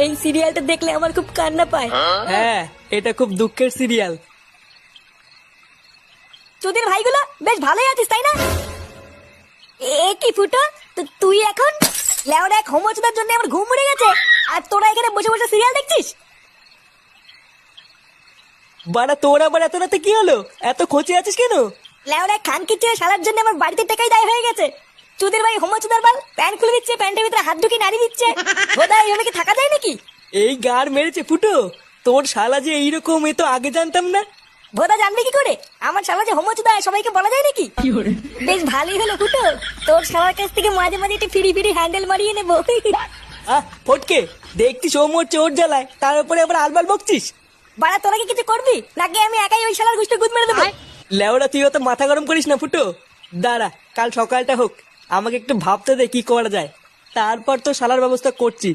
এই সিরিয়ালটা দেখলে আমার খুব কান্না পায়। হ্যাঁ, এটা খুব দুঃখের সিরিয়াল। তোদের ভাইগুলো বেশ ভালোই আছিস তাই না? এ কি ফুটো, তুই এখন লেওরা এক হোমোচুদার জন্য আমার ঘুম উড়ে গেছে, আর তোরা এখানে বসে বসে সিরিয়াল দেখছিস? বাড়া তোর আবার এত রাতে কি হলো? এত খোঁচে আছিস কেন? লেওরা খান কিচ্ছে সারার জন্য আমার বাড়িতে টাকাই দায় হয়ে গেছে। তোদের ভাই হোমোচুদার বাল প্যান্ট খুলে দিচ্ছে, প্যান্টের ভিতরে হাত ঢুকিয়ে নাড়ি দিচ্ছে। বোধা এইভাবে কি থাকা যায় নাকি? এই গাড় মেরেছে ফুটো, তোর শালা যে এইরকম এ তো আগে জানতাম না। বোধা জানবি কি করে? আমার শালা যে হোমোচুদা সবাইকে বলা যায় নাকি? বেশ ভালোই হলো ফুটো, তোর শালার কাছ থেকে মাঝে মাঝে একটু ফিরি ফিরি হ্যান্ডেল মারিয়ে নেবো। ফটকে, দেখছিস ও মরছে ওর জ্বালায়, তার উপরে আবার আলবাল বকছিস। বাড়া তোরা কি কিছু করবি নাকি আমি একাই ওই শালার গুষ্টি গুদ মেরে দেবো? লেওড়া তুই অত মাথা গরম করিস না ফুটো। দাঁড়া, কাল সকালটা হোক, আমাকে একটু ভাবতে দে কি করা যায়, তারপর তো শালার ব্যবস্থা করছি।